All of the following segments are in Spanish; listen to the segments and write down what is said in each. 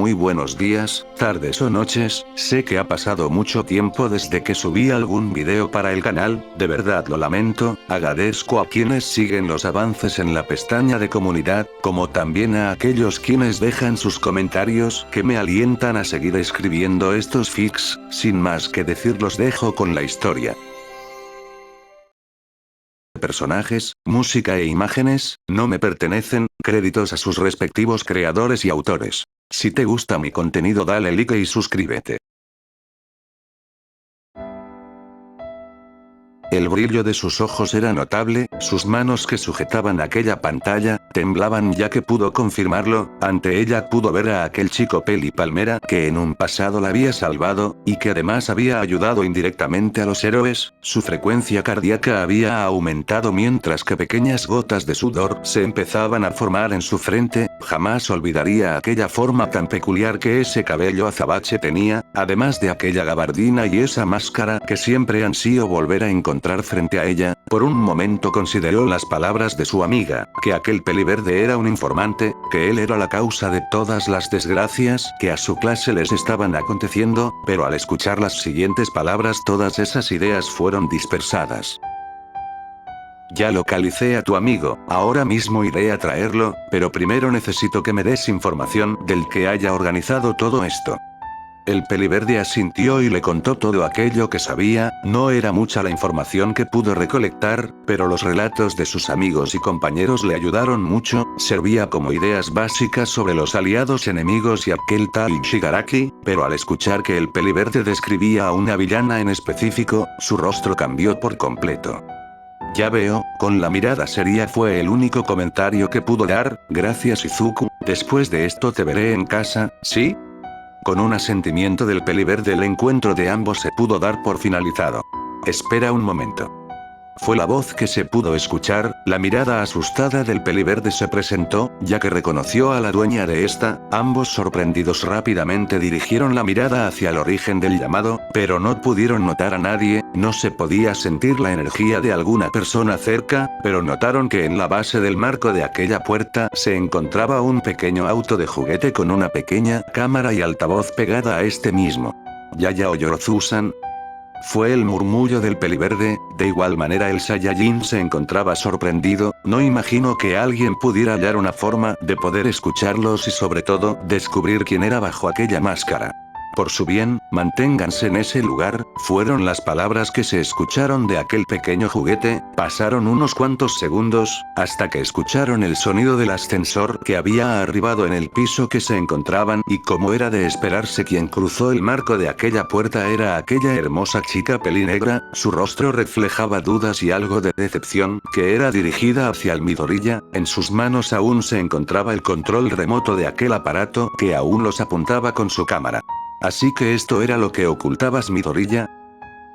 muy buenos días, tardes o noches, sé que ha pasado mucho tiempo desde que subí algún video para el canal, de verdad lo lamento, agradezco a quienes siguen los avances en la pestaña de comunidad, como también a aquellos quienes dejan sus comentarios que me alientan a seguir escribiendo estos fics, sin más que decir los dejo con la historia. Personajes, música e imágenes, no me pertenecen, créditos a sus respectivos creadores y autores. Si te gusta mi contenido dale like y suscríbete. El brillo de sus ojos era notable, sus manos que sujetaban aquella pantalla, temblaban ya que pudo confirmarlo, ante ella pudo ver a aquel chico peli palmera que en un pasado la había salvado, y que además había ayudado indirectamente a los héroes, su frecuencia cardíaca había aumentado mientras que pequeñas gotas de sudor se empezaban a formar en su frente, jamás olvidaría aquella forma tan peculiar que ese cabello azabache tenía, además de aquella gabardina y esa máscara que siempre ansío volver a encontrar frente a ella. Por un momento consideró las palabras de su amiga, que aquel peliverde era un informante, que él era la causa de todas las desgracias que a su clase les estaban aconteciendo, pero al escuchar las siguientes palabras todas esas ideas fueron dispersadas. Ya localicé a tu amigo, ahora mismo iré a traerlo, pero primero necesito que me des información del que haya organizado todo esto. El peliverde asintió y le contó todo aquello que sabía, no era mucha la información que pudo recolectar, pero los relatos de sus amigos y compañeros le ayudaron mucho, servía como ideas básicas sobre los aliados enemigos y aquel tal Shigaraki, pero al escuchar que el peliverde describía a una villana en específico, su rostro cambió por completo. Ya veo, con la mirada seria fue el único comentario que pudo dar, gracias Izuku, después de esto te veré en casa, ¿sí? Con un asentimiento del peliverde el encuentro de ambos se pudo dar por finalizado. Espera un momento. Fue la voz que se pudo escuchar, la mirada asustada del peliverde se presentó, ya que reconoció a la dueña de esta, ambos sorprendidos rápidamente dirigieron la mirada hacia el origen del llamado, pero no pudieron notar a nadie, no se podía sentir la energía de alguna persona cerca, pero notaron que en la base del marco de aquella puerta se encontraba un pequeño auto de juguete con una pequeña cámara y altavoz pegada a este mismo. Yaya Oyorozu-san. Fue el murmullo del peliverde, de igual manera el Saiyajin se encontraba sorprendido, no imagino que alguien pudiera hallar una forma de poder escucharlos y sobre todo, descubrir quién era bajo aquella máscara. Por su bien, manténganse en ese lugar, fueron las palabras que se escucharon de aquel pequeño juguete, pasaron unos cuantos segundos, hasta que escucharon el sonido del ascensor que había arribado en el piso que se encontraban y como era de esperarse quien cruzó el marco de aquella puerta era aquella hermosa chica pelinegra, su rostro reflejaba dudas y algo de decepción, que era dirigida hacia el Midoriya, en sus manos aún se encontraba el control remoto de aquel aparato que aún los apuntaba con su cámara. Así que esto era lo que ocultabas Midoriya.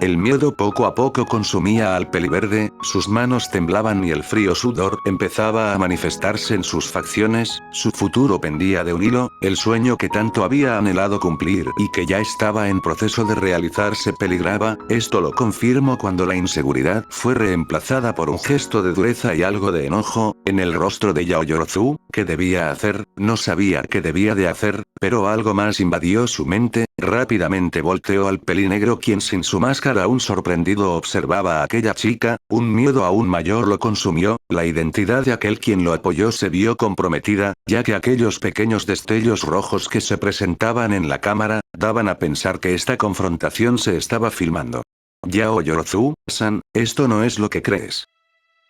El miedo poco a poco consumía al peliverde, sus manos temblaban y el frío sudor empezaba a manifestarse en sus facciones, su futuro pendía de un hilo, el sueño que tanto había anhelado cumplir y que ya estaba en proceso de realizarse peligraba, esto lo confirmo cuando la inseguridad fue reemplazada por un gesto de dureza y algo de enojo, en el rostro de Yaoyorozu, ¿qué debía hacer? No sabía qué debía de hacer, pero algo más invadió su mente, rápidamente volteó al pelinegro quien sin su máscara aún sorprendido observaba a aquella chica, un miedo aún mayor lo consumió, la identidad de aquel quien lo apoyó se vio comprometida, ya que aquellos pequeños destellos rojos que se presentaban en la cámara, daban a pensar que esta confrontación se estaba filmando. Yaoyorozu-san, esto no es lo que crees.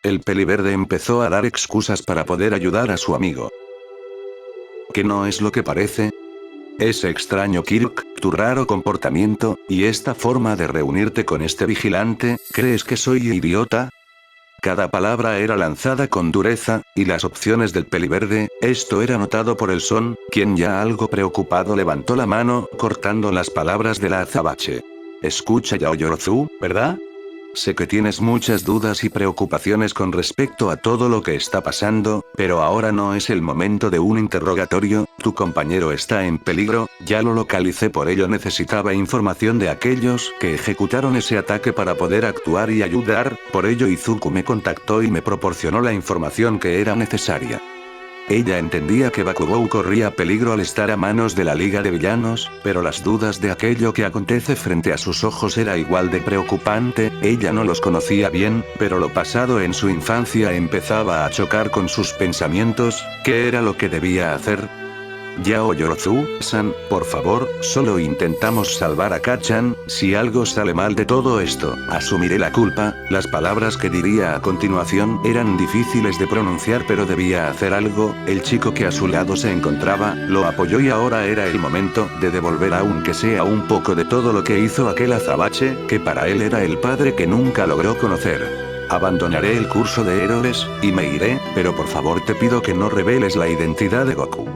El peliverde empezó a dar excusas para poder ayudar a su amigo. ¿Que no es lo que parece? Ese extraño Kirk, tu raro comportamiento, y esta forma de reunirte con este vigilante, ¿crees que soy idiota? Cada palabra era lanzada con dureza, y las opciones del peliverde, esto era notado por el Son, quien ya algo preocupado levantó la mano, cortando las palabras de la azabache. Escucha Yaoyorozu, ¿verdad? Sé que tienes muchas dudas y preocupaciones con respecto a todo lo que está pasando, pero ahora no es el momento de un interrogatorio, tu compañero está en peligro, ya lo localicé por ello necesitaba información de aquellos que ejecutaron ese ataque para poder actuar y ayudar, por ello Izuku me contactó y me proporcionó la información que era necesaria. Ella entendía que Bakugou corría peligro al estar a manos de la Liga de Villanos, pero las dudas de aquello que acontece frente a sus ojos era igual de preocupante. Ella no los conocía bien, pero lo pasado en su infancia empezaba a chocar con sus pensamientos. ¿Qué era lo que debía hacer? Yao Yorozu-san, por favor, solo intentamos salvar a Kachan. Si algo sale mal de todo esto, asumiré la culpa. Las palabras que diría a continuación eran difíciles de pronunciar, pero debía hacer algo. El chico que a su lado se encontraba, lo apoyó y ahora era el momento de devolver aunque sea un poco de todo lo que hizo aquel azabache, que para él era el padre que nunca logró conocer. Abandonaré el curso de héroes, y me iré, pero por favor te pido que no reveles la identidad de Goku.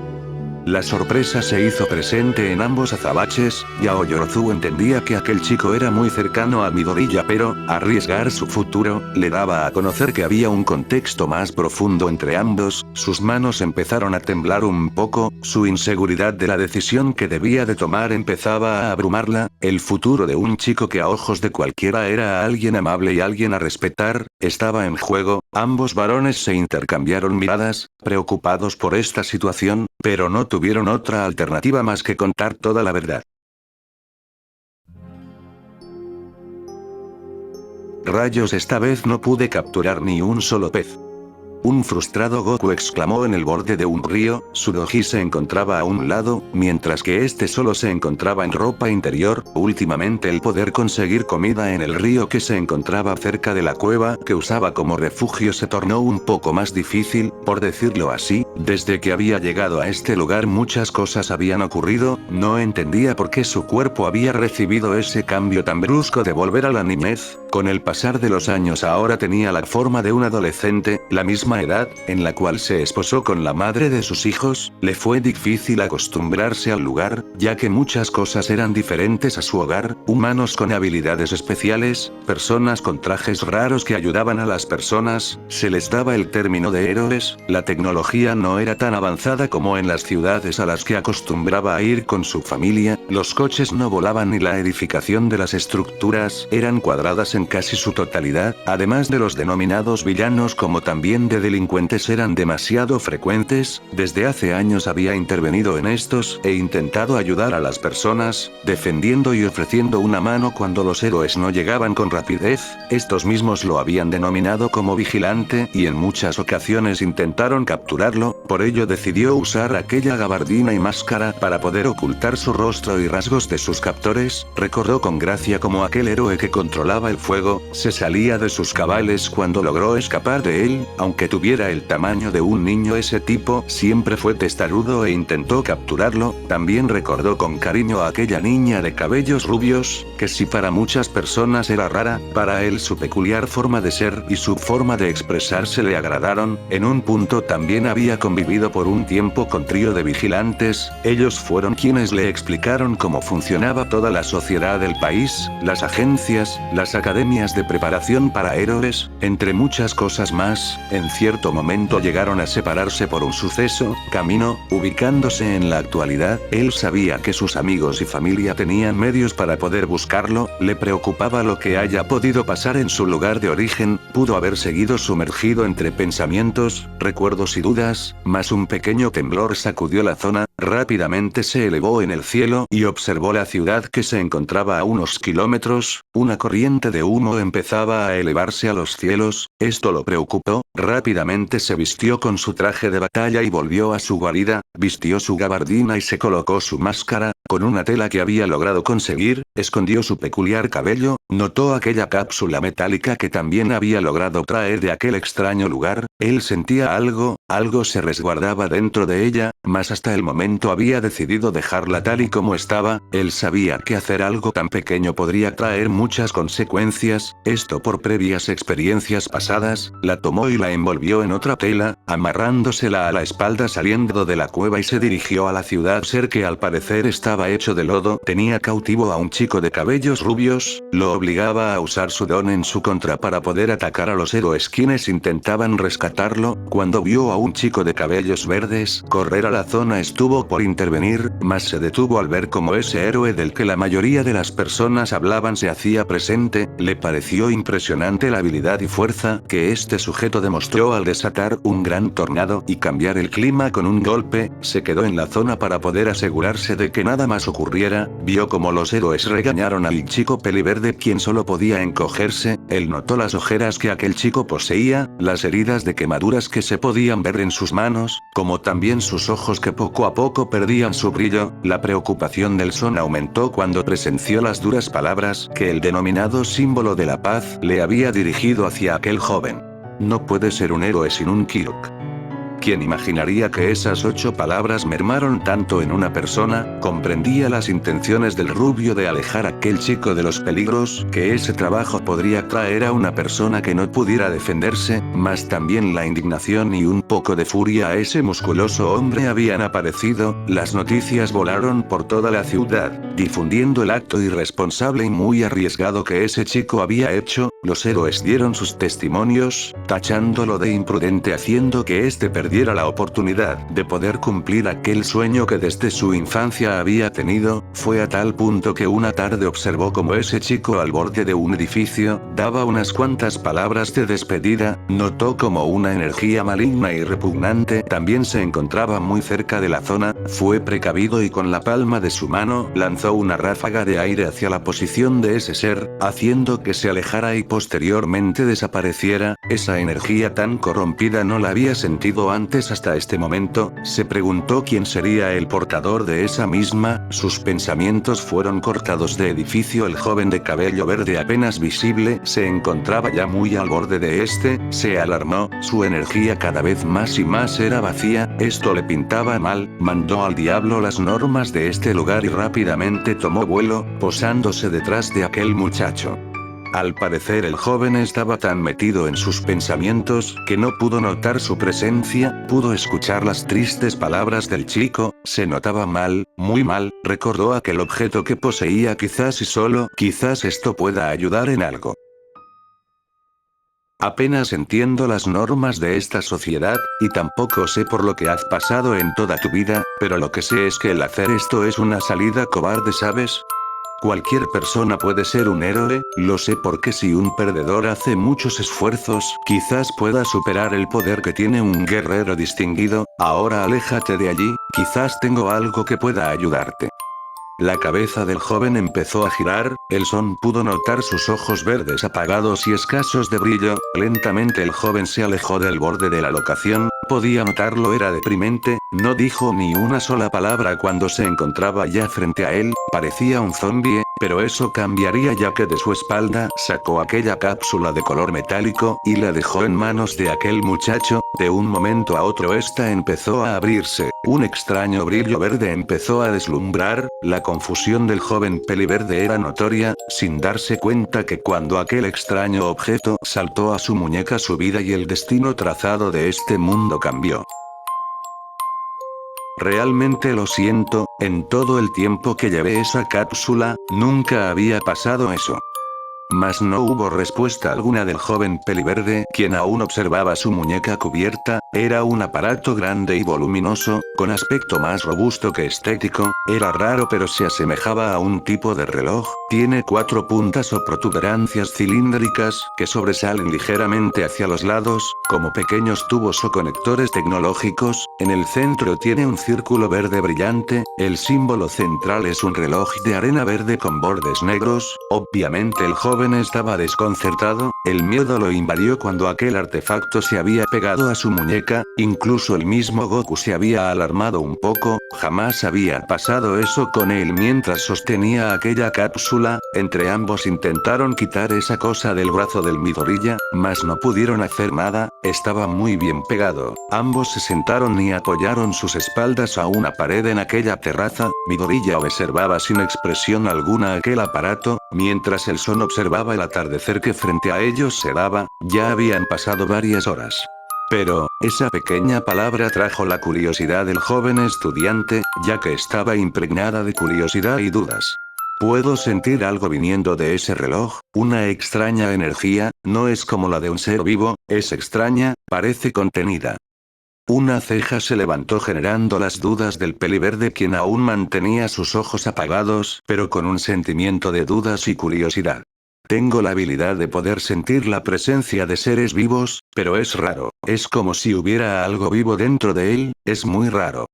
La sorpresa se hizo presente en ambos azabaches. Yao Yorozu entendía que aquel chico era muy cercano a Midoriya, pero arriesgar su futuro le daba a conocer que había un contexto más profundo entre ambos. Sus manos empezaron a temblar un poco, su inseguridad de la decisión que debía de tomar empezaba a abrumarla. El futuro de un chico que a ojos de cualquiera era alguien amable y alguien a respetar, estaba en juego. Ambos varones se intercambiaron miradas, preocupados por esta situación, pero no tuvieron otra alternativa más que contar toda la verdad. Rayos, esta vez no pude capturar ni un solo pez. Un frustrado Goku exclamó en el borde de un río. Tsurugi se encontraba a un lado, mientras que este solo se encontraba en ropa interior. Últimamente el poder conseguir comida en el río que se encontraba cerca de la cueva que usaba como refugio se tornó un poco más difícil, por decirlo así. Desde que había llegado a este lugar muchas cosas habían ocurrido, no entendía por qué su cuerpo había recibido ese cambio tan brusco de volver a la niñez. Con el pasar de los años ahora tenía la forma de un adolescente, la misma edad, en la cual se esposó con la madre de sus hijos. Le fue difícil acostumbrarse al lugar, ya que muchas cosas eran diferentes a su hogar, humanos con habilidades especiales, personas con trajes raros que ayudaban a las personas, se les daba el término de héroes. La tecnología no era tan avanzada como en las ciudades a las que acostumbraba a ir con su familia, los coches no volaban y la edificación de las estructuras eran cuadradas en casi su totalidad, además de los denominados villanos como también de delincuentes eran demasiado frecuentes. Desde hace años había intervenido en estos e intentado ayudar a las personas, defendiendo y ofreciendo una mano cuando los héroes no llegaban con rapidez. Estos mismos lo habían denominado como vigilante y en muchas ocasiones intentaron capturarlo, por ello decidió usar aquella gabardina y máscara para poder ocultar su rostro y rasgos de sus captores. Recordó con gracia como aquel héroe que controlaba el fuego, se salía de sus cabales cuando logró escapar de él. Aunque tuviera el tamaño de un niño, ese tipo siempre fue testarudo e intentó capturarlo. También recordó con cariño a aquella niña de cabellos rubios, que si para muchas personas era rara, para él su peculiar forma de ser y su forma de expresarse le agradaron. En un punto también había convivido por un tiempo con trío de vigilantes, ellos fueron quienes le explicaron cómo funcionaba toda la sociedad del país, las agencias, las academias de preparación para héroes, entre muchas cosas más. En cierto momento llegaron a separarse por un suceso, camino, ubicándose en la actualidad, él sabía que sus amigos y familia tenían medios para poder buscarlo, le preocupaba lo que haya podido pasar en su lugar de origen, pudo haber seguido sumergido entre pensamientos, recuerdos y dudas, mas un pequeño temblor sacudió la zona, rápidamente se elevó en el cielo y observó la ciudad que se encontraba a unos kilómetros, una corriente de humo empezaba a elevarse a los cielos, esto lo preocupó. Rápidamente se vistió con su traje de batalla y volvió a su guarida, vistió su gabardina y se colocó su máscara, con una tela que había logrado conseguir, escondió su peculiar cabello, notó aquella cápsula metálica que también había logrado traer de aquel extraño lugar, él sentía algo se resguardaba dentro de ella, mas hasta el momento había decidido dejarla tal y como estaba. Él sabía que hacer algo tan pequeño podría traer muchas consecuencias, esto por previas experiencias pasadas, la tomó y la envolvió en otra tela, amarrándosela a la espalda saliendo de la cueva y se dirigió a la ciudad. Ser que al parecer estaba hecho de lodo, tenía cautivo a un chico de cabellos rubios, lo obligaba a usar su don en su contra para poder atacar a los héroes quienes intentaban rescatarlo. Cuando vio a un chico de cabellos verdes correr a la zona estuvo por intervenir, mas se detuvo al ver cómo ese héroe del que la mayoría de las personas hablaban se hacía presente. Le pareció impresionante la habilidad y fuerza que este sujeto demostró al desatar un gran tornado y cambiar el clima con un golpe. Se quedó en la zona para poder asegurarse de que nada más ocurriera. Vio como los héroes regañaron al chico peliverde, quien solo podía encogerse. Él notó las ojeras que aquel chico poseía, las heridas de quemaduras que se podían ver en sus manos, como también sus ojos que poco a poco perdían su brillo. La preocupación del Son aumentó cuando presenció las duras palabras que el denominado símbolo de la paz le había dirigido hacia aquel joven. No puede ser un héroe sin un Kiruk. ¿Quién imaginaría que esas 8 palabras mermaron tanto en una persona? Comprendía las intenciones del rubio de alejar a aquel chico de los peligros que ese trabajo podría traer a una persona que no pudiera defenderse, mas también la indignación y un poco de furia a ese musculoso hombre habían aparecido. Las noticias volaron por toda la ciudad, difundiendo el acto irresponsable y muy arriesgado que ese chico había hecho. Los héroes dieron sus testimonios, tachándolo de imprudente, haciendo que éste perdiera la oportunidad de poder cumplir aquel sueño que desde su infancia había tenido. Fue a tal punto que una tarde observó como ese chico al borde de un edificio daba unas cuantas palabras de despedida. Notó como una energía maligna y repugnante también se encontraba muy cerca de la zona. Fue precavido y con la palma de su mano lanzó una ráfaga de aire hacia la posición de ese ser, haciendo que se alejara y posteriormente desapareciera. Esa energía tan corrompida no la había sentido antes hasta este momento. Se preguntó quién sería el portador de esa misma. Sus pensamientos fueron cortados de edificio. El joven de cabello verde apenas visible se encontraba ya muy al borde de este. Se alarmó, su energía cada vez más y más era vacía. Esto le pintaba mal. Mandó al diablo las normas de este lugar y rápidamente tomó vuelo, posándose detrás de aquel muchacho. Al parecer el joven estaba tan metido en sus pensamientos que no pudo notar su presencia. Pudo escuchar las tristes palabras del chico. Se notaba mal, muy mal. Recordó aquel objeto que poseía. Quizás y solo quizás esto pueda ayudar en algo. Apenas entiendo las normas de esta sociedad, y tampoco sé por lo que has pasado en toda tu vida, pero lo que sé es que el hacer esto es una salida cobarde, ¿sabes? Cualquier persona puede ser un héroe, lo sé porque si un perdedor hace muchos esfuerzos, quizás pueda superar el poder que tiene un guerrero distinguido. Ahora aléjate de allí, quizás tengo algo que pueda ayudarte. La cabeza del joven empezó a girar. El Son pudo notar sus ojos verdes apagados y escasos de brillo. Lentamente el joven se alejó del borde de la locación. Podía notarlo, era deprimente. No dijo ni una sola palabra cuando se encontraba ya frente a él. Parecía un zombie, pero eso cambiaría ya que de su espalda sacó aquella cápsula de color metálico y la dejó en manos de aquel muchacho. De un momento a otro esta empezó a abrirse. Un extraño brillo verde empezó a deslumbrar. La confusión del joven peliverde era notoria, sin darse cuenta que cuando aquel extraño objeto saltó a su muñeca su vida y el destino trazado de este mundo cambió. Realmente lo siento, en todo el tiempo que llevé esa cápsula, nunca había pasado eso. Mas no hubo respuesta alguna del joven peliverde, quien aún observaba su muñeca cubierta. Era un aparato grande y voluminoso, con aspecto más robusto que estético. Era raro pero se asemejaba a un tipo de reloj. Tiene 4 puntas o protuberancias cilíndricas, que sobresalen ligeramente hacia los lados, como pequeños tubos o conectores tecnológicos. En el centro tiene un círculo verde brillante. El símbolo central es un reloj de arena verde con bordes negros. Obviamente el joven estaba desconcertado. El miedo lo invadió cuando aquel artefacto se había pegado a su muñeca. Incluso el mismo Goku se había alarmado un poco. Jamás había pasado eso con él mientras sostenía aquella cápsula. Entre ambos intentaron quitar esa cosa del brazo del Midoriya, mas no pudieron hacer nada. Estaba muy bien pegado. Ambos se sentaron y apoyaron sus espaldas a una pared en aquella terraza. Midoriya observaba sin expresión alguna aquel aparato, mientras el Son observaba el atardecer que frente a ellos se daba. Ya habían pasado varias horas. Pero, esa pequeña palabra trajo la curiosidad del joven estudiante, ya que estaba impregnada de curiosidad y dudas. Puedo sentir algo viniendo de ese reloj, una extraña energía. No es como la de un ser vivo, es extraña, parece contenida. Una ceja se levantó generando las dudas del peliverde, quien aún mantenía sus ojos apagados, pero con un sentimiento de dudas y curiosidad. Tengo la habilidad de poder sentir la presencia de seres vivos, pero es raro, es como si hubiera algo vivo dentro de él, es muy raro.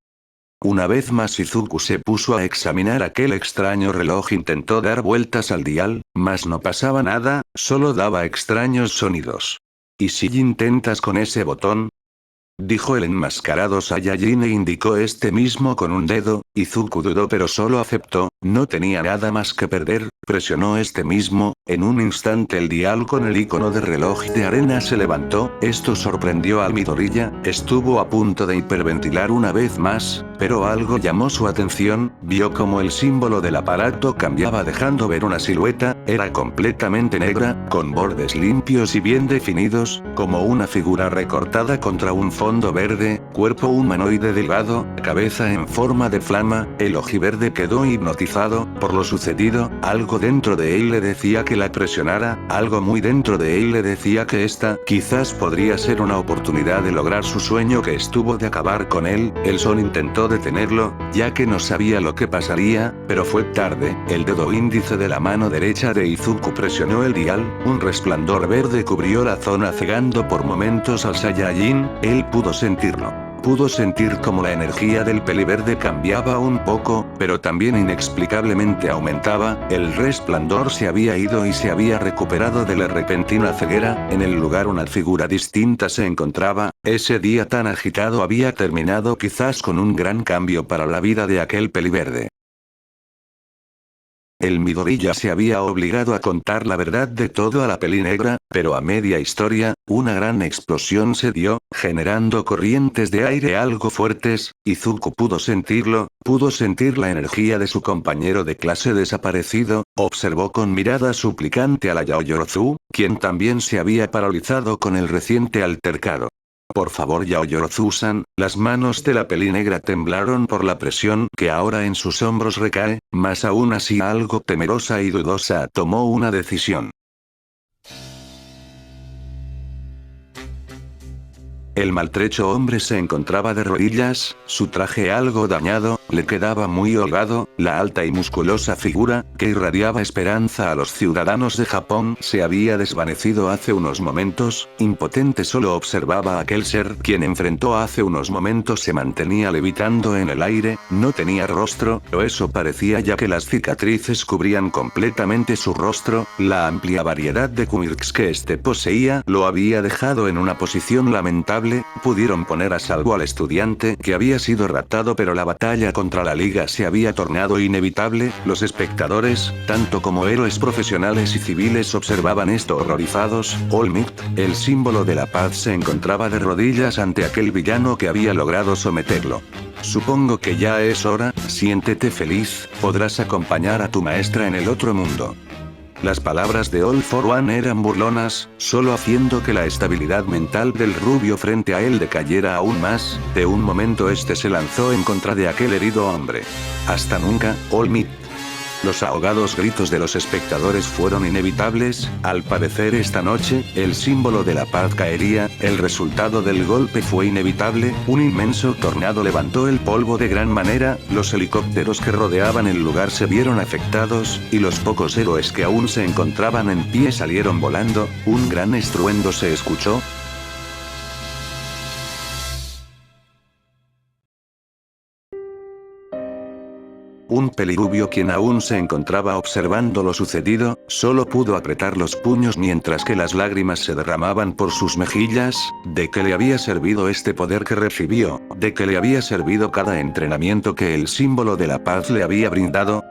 Una vez más Izuku se puso a examinar aquel extraño reloj, intentó dar vueltas al dial, mas no pasaba nada, solo daba extraños sonidos. ¿Y si intentas con ese botón? Dijo el enmascarado Saiyajin e indicó este mismo con un dedo. Izuku dudó pero solo aceptó, no tenía nada más que perder, presionó este mismo, en un instante el dial con el icono de reloj de arena se levantó, esto sorprendió al Midoriya, estuvo a punto de hiperventilar una vez más, pero algo llamó su atención, vio como el símbolo del aparato cambiaba dejando ver una silueta, era completamente negra, con bordes limpios y bien definidos, como una figura recortada contra un fondo verde, cuerpo humanoide delgado, cabeza en forma de flama, el ojiverde quedó hipnotizado, por lo sucedido, algo dentro de él le decía que la presionara, algo muy dentro de él le decía que esta, quizás podría ser una oportunidad de lograr su sueño que estuvo de acabar con él, el sol intentó detenerlo, ya que no sabía lo que pasaría, pero fue tarde, el dedo índice de la mano derecha de Izuku presionó el dial, un resplandor verde cubrió la zona cegando por momentos al Saiyajin, él pudo sentirlo. Pudo sentir como la energía del peliverde cambiaba un poco, pero también inexplicablemente aumentaba, el resplandor se había ido y se había recuperado de la repentina ceguera, en el lugar una figura distinta se encontraba, ese día tan agitado había terminado quizás con un gran cambio para la vida de aquel peliverde. El Midoriya se había obligado a contar la verdad de todo a la pelinegra, pero a media historia, una gran explosión se dio, generando corrientes de aire algo fuertes, Izuku pudo sentirlo, pudo sentir la energía de su compañero de clase desaparecido, observó con mirada suplicante a la Yaoyorozu, quien también se había paralizado con el reciente altercado. Por favor Yaoyorozu-san, las manos de la pelinegra temblaron por la presión que ahora en sus hombros recae, mas aún así algo temerosa y dudosa tomó una decisión. El maltrecho hombre se encontraba de rodillas, su traje algo dañado, le quedaba muy holgado, la alta y musculosa figura, que irradiaba esperanza a los ciudadanos de Japón, se había desvanecido hace unos momentos, impotente solo observaba a aquel ser quien enfrentó hace unos momentos se mantenía levitando en el aire, no tenía rostro, o eso parecía ya que las cicatrices cubrían completamente su rostro, la amplia variedad de quirks que este poseía lo había dejado en una posición lamentable. Pudieron poner a salvo al estudiante que había sido raptado, pero la batalla contra la liga se había tornado inevitable, los espectadores, tanto como héroes profesionales y civiles observaban esto horrorizados, All Might, el símbolo de la paz se encontraba de rodillas ante aquel villano que había logrado someterlo. Supongo que ya es hora, siéntete feliz, podrás acompañar a tu maestra en el otro mundo. Las palabras de All for One eran burlonas, solo haciendo que la estabilidad mental del rubio frente a él decayera aún más, de un momento este se lanzó en contra de aquel herido hombre. Hasta nunca, All Might. Los ahogados gritos de los espectadores fueron inevitables, al parecer esta noche, el símbolo de la paz caería, el resultado del golpe fue inevitable, un inmenso tornado levantó el polvo de gran manera, los helicópteros que rodeaban el lugar se vieron afectados, y los pocos héroes que aún se encontraban en pie salieron volando, un gran estruendo se escuchó. Un pelirubio quien aún se encontraba observando lo sucedido, solo pudo apretar los puños mientras que las lágrimas se derramaban por sus mejillas, ¿de qué le había servido este poder que recibió? ¿De qué le había servido cada entrenamiento que el símbolo de la paz le había brindado?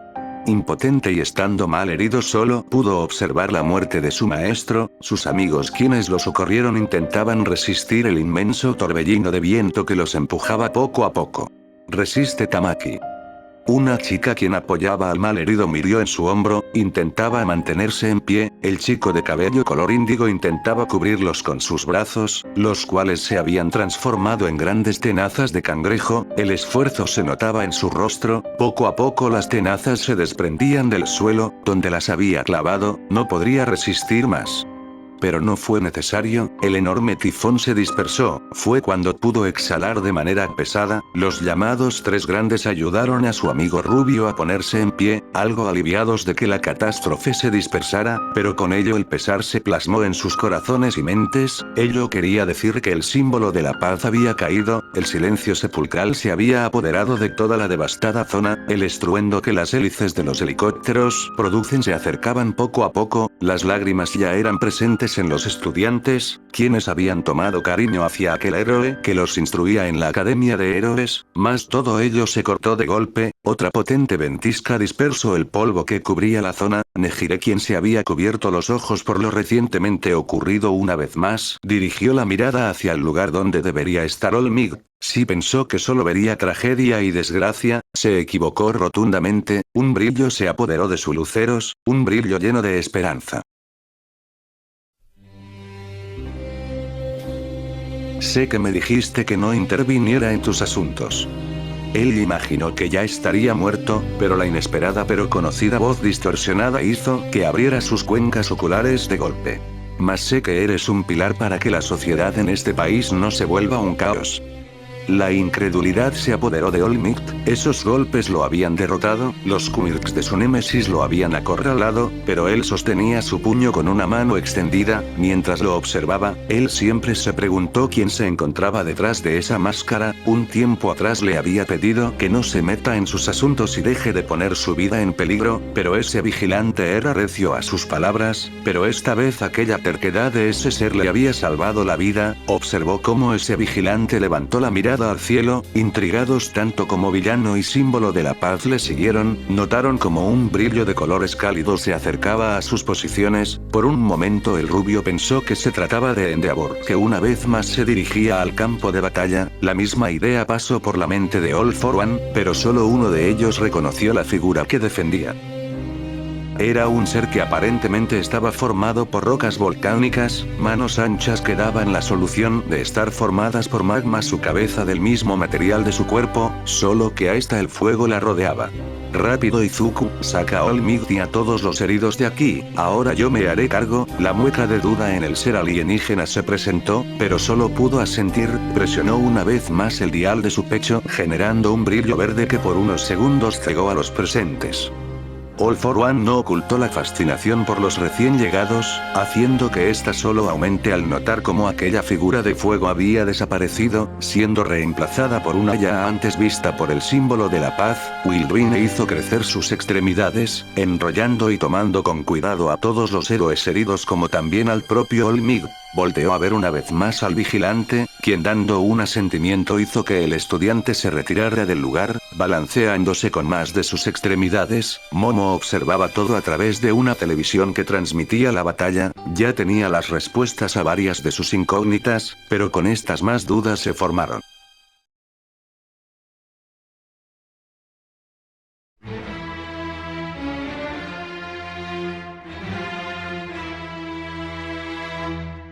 Impotente y estando mal herido solo pudo observar la muerte de su maestro, sus amigos quienes lo socorrieron intentaban resistir el inmenso torbellino de viento que los empujaba poco a poco. Resiste Tamaki. Una chica quien apoyaba al malherido miró en su hombro, intentaba mantenerse en pie, el chico de cabello color índigo intentaba cubrirlos con sus brazos, los cuales se habían transformado en grandes tenazas de cangrejo, el esfuerzo se notaba en su rostro, poco a poco las tenazas se desprendían del suelo, donde las había clavado, no podría resistir más. pero no fue necesario, el enorme tifón se dispersó, fue cuando pudo exhalar de manera pesada, los llamados tres grandes ayudaron a su amigo Rubio a ponerse en pie, algo aliviados de que la catástrofe se dispersara, pero con ello el pesar se plasmó en sus corazones y mentes, ello quería decir que el símbolo de la paz había caído, el silencio sepulcral se había apoderado de toda la devastada zona, el estruendo que las hélices de los helicópteros producen se acercaban poco a poco, las lágrimas ya eran presentes en los estudiantes, quienes habían tomado cariño hacia aquel héroe que los instruía en la Academia de Héroes, mas todo ello se cortó de golpe, otra potente ventisca dispersó el polvo que cubría la zona, Nejire, quien se había cubierto los ojos por lo recientemente ocurrido una vez más, dirigió la mirada hacia el lugar donde debería estar Olmig. Si pensó que solo vería tragedia y desgracia, se equivocó rotundamente, un brillo se apoderó de sus luceros, un brillo lleno de esperanza. Sé que me dijiste que no interviniera en tus asuntos. Él imaginó que ya estaría muerto, pero la inesperada pero conocida voz distorsionada hizo que abriera sus cuencas oculares de golpe. Mas sé que eres un pilar para que la sociedad en este país no se vuelva un caos. La incredulidad se apoderó de Olmigt, esos golpes lo habían derrotado, los quirks de su némesis lo habían acorralado, pero él sostenía su puño con una mano extendida, mientras lo observaba, él siempre se preguntó quién se encontraba detrás de esa máscara, un tiempo atrás le había pedido que no se meta en sus asuntos y deje de poner su vida en peligro, pero ese vigilante era recio a sus palabras, pero esta vez aquella terquedad de ese ser le había salvado la vida, observó cómo ese vigilante levantó la mirada al cielo, intrigados tanto como villano y símbolo de la paz le siguieron, notaron como un brillo de colores cálidos se acercaba a sus posiciones, por un momento el rubio pensó que se trataba de Endeavor, que una vez más se dirigía al campo de batalla, la misma idea pasó por la mente de All for One, pero solo uno de ellos reconoció la figura que defendía. Era un ser que aparentemente estaba formado por rocas volcánicas, manos anchas que daban la solución de estar formadas por magma, su cabeza del mismo material de su cuerpo, solo que a esta el fuego la rodeaba. Rápido Izuku, saca a Olmig y a todos los heridos de aquí, ahora yo me haré cargo, la mueca de duda en el ser alienígena se presentó, pero solo pudo asentir, presionó una vez más el dial de su pecho, generando un brillo verde que por unos segundos cegó a los presentes. All for One no ocultó la fascinación por los recién llegados, haciendo que ésta solo aumente al notar cómo aquella figura de fuego había desaparecido, siendo reemplazada por una ya antes vista por el símbolo de la paz. Wilbrin hizo crecer sus extremidades, enrollando y tomando con cuidado a todos los héroes heridos como también al propio Olmig. Volteó a ver una vez más al vigilante, quien dando un asentimiento hizo que el estudiante se retirara del lugar, balanceándose con más de sus extremidades. Momo observaba todo a través de una televisión que transmitía la batalla, ya tenía las respuestas a varias de sus incógnitas, pero con estas más dudas se formaron.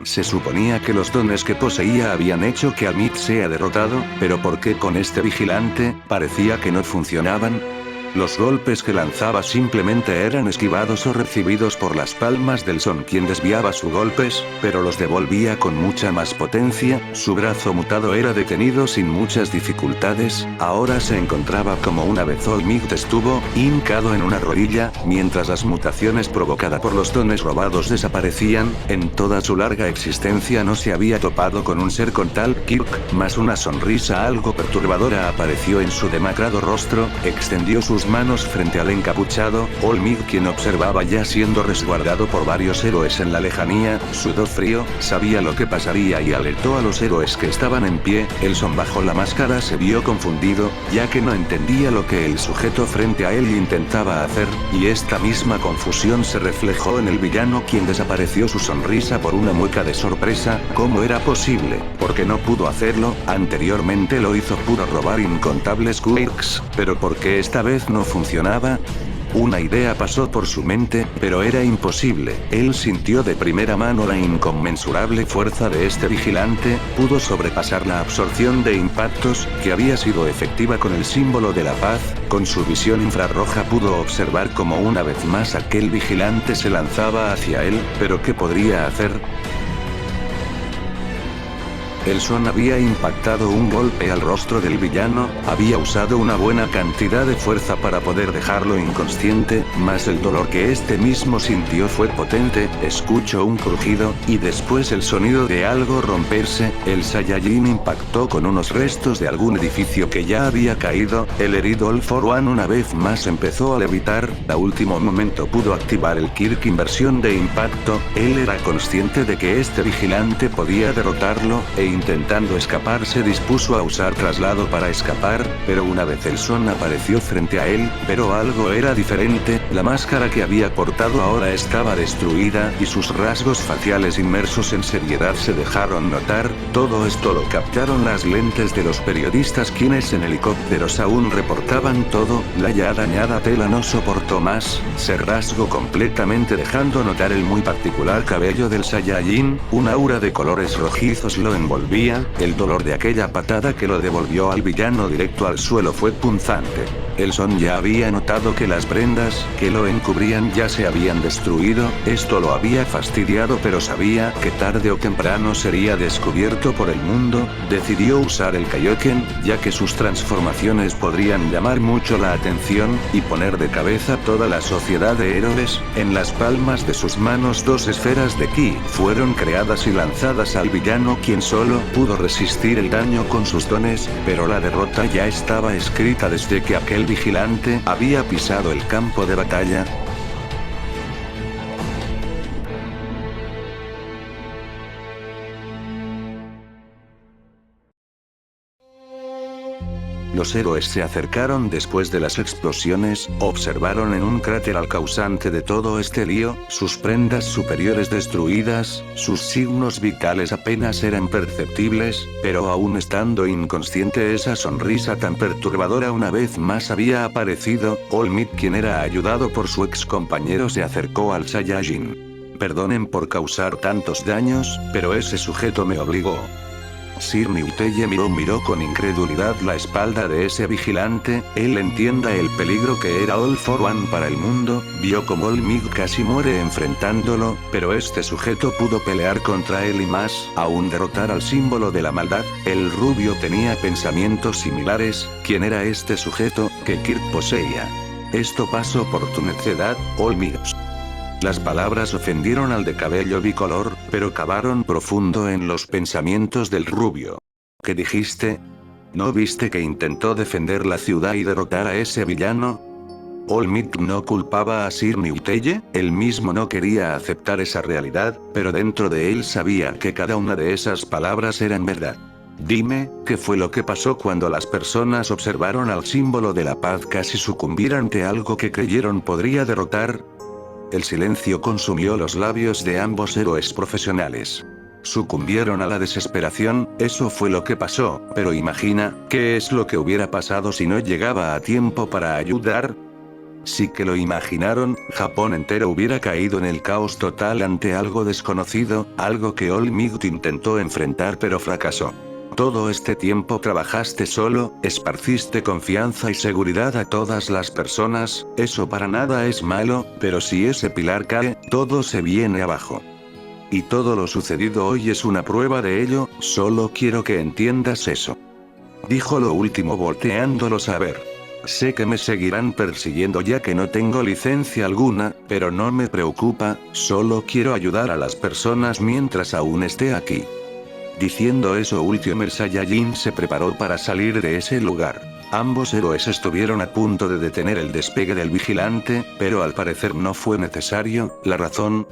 Se suponía que los dones que poseía habían hecho que Amit sea derrotado, pero ¿por qué con este vigilante? Parecía que no funcionaban. Los golpes que lanzaba simplemente eran esquivados o recibidos por las palmas del Son, quien desviaba sus golpes, pero los devolvía con mucha más potencia. Su brazo mutado era detenido sin muchas dificultades, ahora se encontraba como una vez Olmig estuvo, hincado en una rodilla, mientras las mutaciones provocadas por los dones robados desaparecían. En toda su larga existencia no se había topado con un ser con tal Kirk, mas una sonrisa algo perturbadora apareció en su demacrado rostro, extendió sus manos frente al encapuchado. Olmig, quien observaba ya siendo resguardado por varios héroes en la lejanía, sudó frío, sabía lo que pasaría y alertó a los héroes que estaban en pie. El Son bajo la máscara se vio confundido, ya que no entendía lo que el sujeto frente a él intentaba hacer, y esta misma confusión se reflejó en el villano, quien desapareció su sonrisa por una mueca de sorpresa. ¿Cómo era posible? Porque no pudo hacerlo, anteriormente lo hizo, pudo robar incontables quirks, pero ¿por qué esta vez no funcionaba? Una idea pasó por su mente, pero era imposible. Él sintió de primera mano la inconmensurable fuerza de este vigilante, pudo sobrepasar la absorción de impactos, que había sido efectiva con el símbolo de la paz, con su visión infrarroja pudo observar cómo una vez más aquel vigilante se lanzaba hacia él, pero ¿qué podría hacer? El Son había impactado un golpe al rostro del villano, había usado una buena cantidad de fuerza para poder dejarlo inconsciente, mas el dolor que este mismo sintió fue potente, escuchó un crujido, y después el sonido de algo romperse, el Saiyajin impactó con unos restos de algún edificio que ya había caído, el herido All for One una vez más empezó a levitar, a último momento pudo activar el Kirk inversión de impacto, él era consciente de que este vigilante podía derrotarlo, intentando escapar se dispuso a usar traslado para escapar, pero una vez el Son apareció frente a él, pero algo era diferente, la máscara que había portado ahora estaba destruida y sus rasgos faciales inmersos en seriedad se dejaron notar, todo esto lo captaron las lentes de los periodistas quienes en helicópteros aún reportaban todo, la ya dañada tela no soportó más, se rasgó completamente dejando notar el muy particular cabello del Saiyajin, un aura de colores rojizos lo envolvió. El dolor de aquella patada que lo devolvió al villano directo al suelo fue punzante. El Son ya había notado que las prendas que lo encubrían ya se habían destruido, esto lo había fastidiado pero sabía que tarde o temprano sería descubierto por el mundo, decidió usar el Kaioken, ya que sus transformaciones podrían llamar mucho la atención, y poner de cabeza toda la sociedad de héroes, en las palmas de sus manos dos esferas de Ki fueron creadas y lanzadas al villano quien solo pudo resistir el daño con sus dones, pero la derrota ya estaba escrita desde que aquel vigilante había pisado el campo de batalla. Los héroes se acercaron después de las explosiones, observaron en un cráter al causante de todo este lío, sus prendas superiores destruidas, sus signos vitales apenas eran perceptibles, pero aún estando inconsciente esa sonrisa tan perturbadora una vez más había aparecido, All Might quien era ayudado por su ex compañero se acercó al Saiyajin. Perdonen por causar tantos daños, pero ese sujeto me obligó. Sir Newteye miró con incredulidad la espalda de ese vigilante, él entienda el peligro que era All for One para el mundo, vio como All Might casi muere enfrentándolo, pero este sujeto pudo pelear contra él y más, aún derrotar al símbolo de la maldad, el rubio tenía pensamientos similares, ¿quién era este sujeto que Kirk poseía? Esto pasó por tu necedad, All Might. Las palabras ofendieron al de cabello bicolor, pero cavaron profundo en los pensamientos del rubio. ¿Qué dijiste? ¿No viste que intentó defender la ciudad y derrotar a ese villano? All Might no culpaba a Sir Newteye, él mismo no quería aceptar esa realidad, pero dentro de él sabía que cada una de esas palabras eran verdad. Dime, ¿qué fue lo que pasó cuando las personas observaron al símbolo de la paz casi sucumbir ante algo que creyeron podría derrotar? El silencio consumió los labios de ambos héroes profesionales. Sucumbieron a la desesperación, eso fue lo que pasó, pero imagina, ¿qué es lo que hubiera pasado si no llegaba a tiempo para ayudar? Sí que lo imaginaron, Japón entero hubiera caído en el caos total ante algo desconocido, algo que All Might intentó enfrentar pero fracasó. Todo este tiempo trabajaste solo, esparciste confianza y seguridad a todas las personas, eso para nada es malo, pero si ese pilar cae, todo se viene abajo. Y todo lo sucedido hoy es una prueba de ello, solo quiero que entiendas eso. Dijo lo último volteándolos a ver. Sé que me seguirán persiguiendo ya que no tengo licencia alguna, pero no me preocupa, solo quiero ayudar a las personas mientras aún esté aquí. Diciendo eso último el Saiyajin se preparó para salir de ese lugar. Ambos héroes estuvieron a punto de detener el despegue del vigilante, pero al parecer no fue necesario, la razón.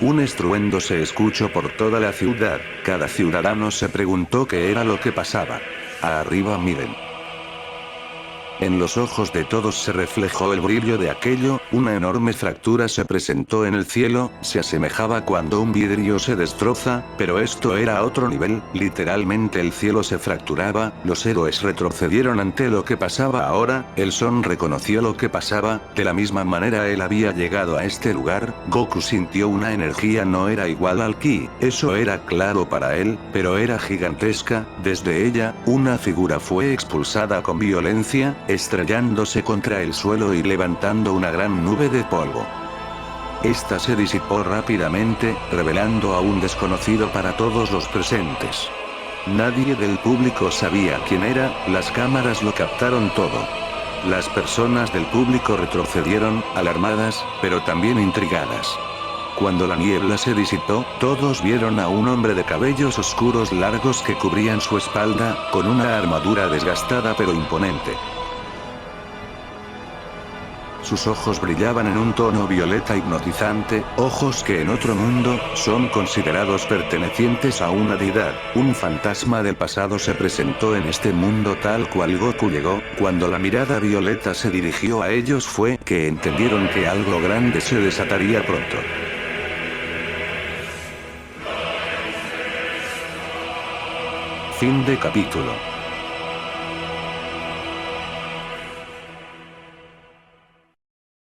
Un estruendo se escuchó por toda la ciudad, cada ciudadano se preguntó qué era lo que pasaba. Arriba miren. En los ojos de todos se reflejó el brillo de aquello, una enorme fractura se presentó en el cielo, se asemejaba cuando un vidrio se destroza, pero esto era a otro nivel, literalmente el cielo se fracturaba, los héroes retrocedieron ante lo que pasaba ahora, el Son reconoció lo que pasaba, de la misma manera él había llegado a este lugar, Goku sintió una energía no era igual al ki, eso era claro para él, pero era gigantesca, desde ella, una figura fue expulsada con violencia, estrellándose contra el suelo y levantando una gran nube de polvo. Esta se disipó rápidamente, revelando a un desconocido para todos los presentes. Nadie del público sabía quién era, las cámaras lo captaron todo. Las personas del público retrocedieron, alarmadas, pero también intrigadas. Cuando la niebla se disipó, todos vieron a un hombre de cabellos oscuros largos que cubrían su espalda, con una armadura desgastada pero imponente. Sus ojos brillaban en un tono violeta hipnotizante, ojos que en otro mundo, son considerados pertenecientes a una deidad. Un fantasma del pasado se presentó en este mundo tal cual Goku llegó, cuando la mirada violeta se dirigió a ellos fue que entendieron que algo grande se desataría pronto. Fin de capítulo.